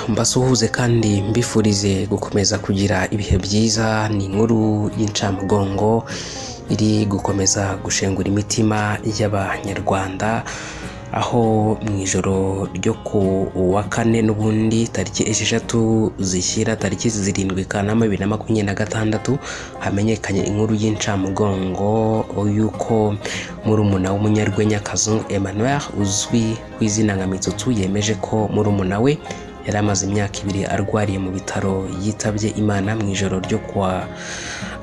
mbasuhuze kandi mbifurize gukomeza kugira ibihe byiza. Ni inkuru y'incamugongo iri gukomeza gushengura imitima y'abanyarwanda, aho mu ijoro ryo ku wa kane n'ubundi tariki 6 zishyira tariki 7 Kanama 2026 hamenyekanye inkuru y'incamugongo yuko murumuna w'umunyarwenya Kazungu Emmanuel uzwi ku izina nka Mitsutsu yemeje ko murumuna we yari amaze imyaka 2 arwariye mu bitaro yitabye Imana mu ijoro ryo kwa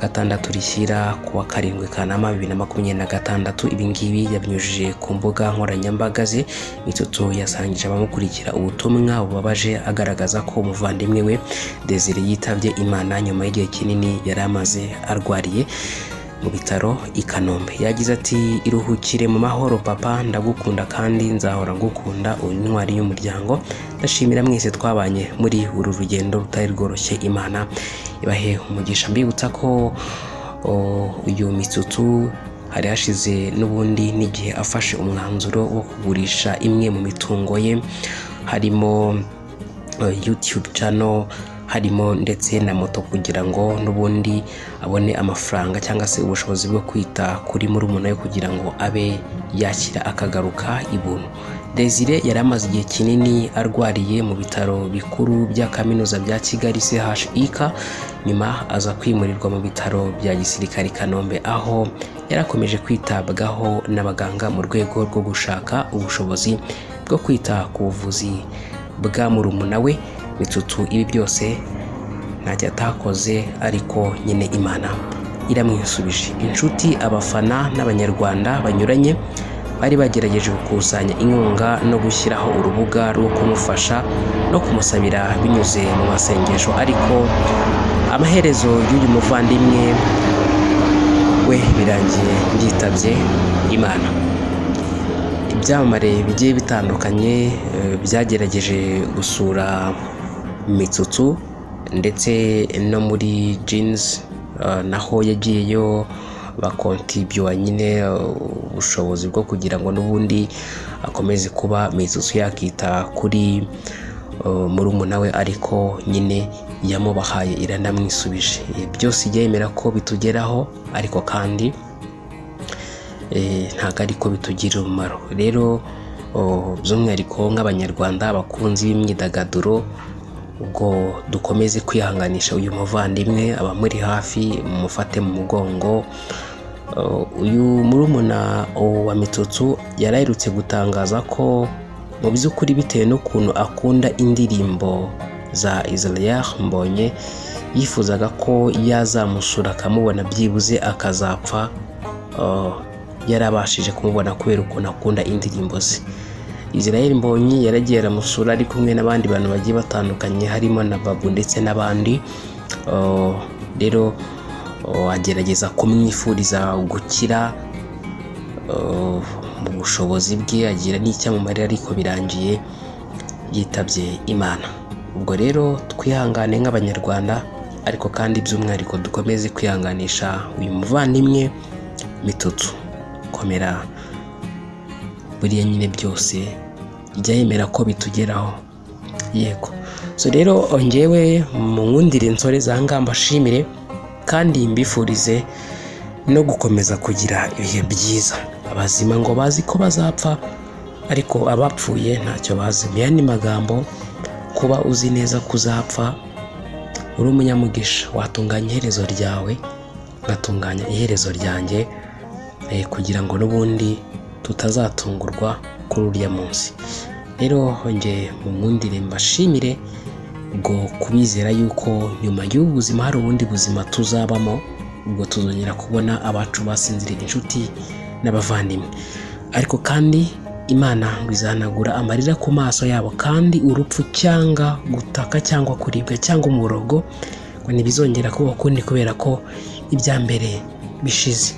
gatandatu rishyira kuwa 7 Kanama 2026. Ibi ngibi yabinyujije ku mbuga nkoranyambaga ze. Mitsutsu yasangije abamukurikira ubutumwa bubabaje agaragaza ko umuvandimwe we Desire yitabye Imana nyuma y'igihe kinini yari amaze arwariye mu bitaro i Kanombe. Yagize ati, iruhukire mu mahoro papa, ndagukunda kandi nzahora ngukunda, uri intwari y'umuryango. Ndashimira mwese twabanye muri uru rugendo rutari rworoshye. Imana ibahe umugisha. Mbibutsa ko uyu Mitsutsu hari hashize n'ubundi n'igihe afashe umwanzuro wo kugurisha imwe mu mitungo ye, harimo YouTube channel, harimo ndetse na moto, kugira ngo n'ubundi abone amafaranga cyangwa se ubushobozi bwo kwita kuri murumuna we kugira ngo abe yakira akagaruka ibuntu. Desire yari amaze igihe kinini arwariye mu bitaro bikuru bya kaminuza bya Kigali CHUK, nyuma aza kwimurirwa mu bitaro bya gisirikare Kanombe, aho yarakomeje kwitabwaho n'abaganga mu rwego rwo gushaka ubushobozi bwo kwita ku buvuzi bwa murumuna we Mitsutsu. Ibi byose ntacyo atakoze, ariko nyine Imana iramwisubije. Inshuti, abafana n'abanyarwanda banyuranye bari bagerageje gukusanya inkunga no gushyiraho urubuga rwo kumufasha no kumusabira binyuze mu masengesho, ariko amaherezo y'uyu muvandimwe we birangiye yitabye Imana. Ibyamamare bigiye bitandukanye byagerageje gusura Mitsutsu, ndetse no muri Jeans naho yagiyeyo bakontibyuwa nyine ubushobozi bwo kugira ngo n'ubundi akomeze kuba Mitsutsu yakita kuri murumuna we, ariko nyine yamubahaye iranamwisubije. Byose yemera ko bitugeraho, ariko kandi ntago ariko bitugirira umumaro. Rero by'umwihariko nk'abanyarwanda abakunzi b'imyidagaduro, ubwo dukomeze kwihanganisha uyu muvandimwe, abamuri hafi mufate mu mugongo. Uyu murumuna wa Mitsutsu yarahirutse gutangaza ko mu by'ukuri bitewe n'ukuntu akunda indirimbo za Israel Mbonyi, yifuzaga ko yazamusura akamubona byibuze akazapfa yarabashije kumubona kubera ukuntu akunda indirimbo ze. Israel Mbonyi yaragiye aramusura ari kumwe n'abandi bantu bagiye batandukanye, harimo na Babu ndetse n'abandi. Rero agerageza kumwifuriza gukira mu bushobozi bwe, agira n'icyamumare, ariko birangiye yitabye Imana. Ubwo rero twihangane nk'abanyarwanda, ariko kandi by'umwihariko dukomeze kwihanganisha uyu muvandimwe Mitsutsu. Komera, buriya nyine byose ijya yemera ko bitugeraho. Yego. So rero ongewe mu nkundire nsore zanga mbashimire kandi mbifurize no gukomeza kugira ibihe byiza. Abazima ngo bazi ko bazapfa, ariko abapfuye ntacyo bazi. Mu yandi magambo, kuba uzi neza kuzapfa uri umunyamugisha, watunganya iherezo ryawe, ngatunganya iherezo ryanjye, kugira ngo n'ubundi tutazatungurwa kuri urya munsi. Rero nge mu nkundire mbashimire ubwo kubizera yuko nyuma y'ubuzima hari ubundi buzima tuzabamo, ubwo tuzongera kubona abacu basinziriye, inshuti n'abavandimwe. Ariko kandi Imana bizahanagura amarira ku maso yabo, kandi urupfu cyangwa gutaka cyangwa kuribwa cyangwa umurogo ngo ntibizongera kubaho ukundi, kubera ko ibya mbere bishize.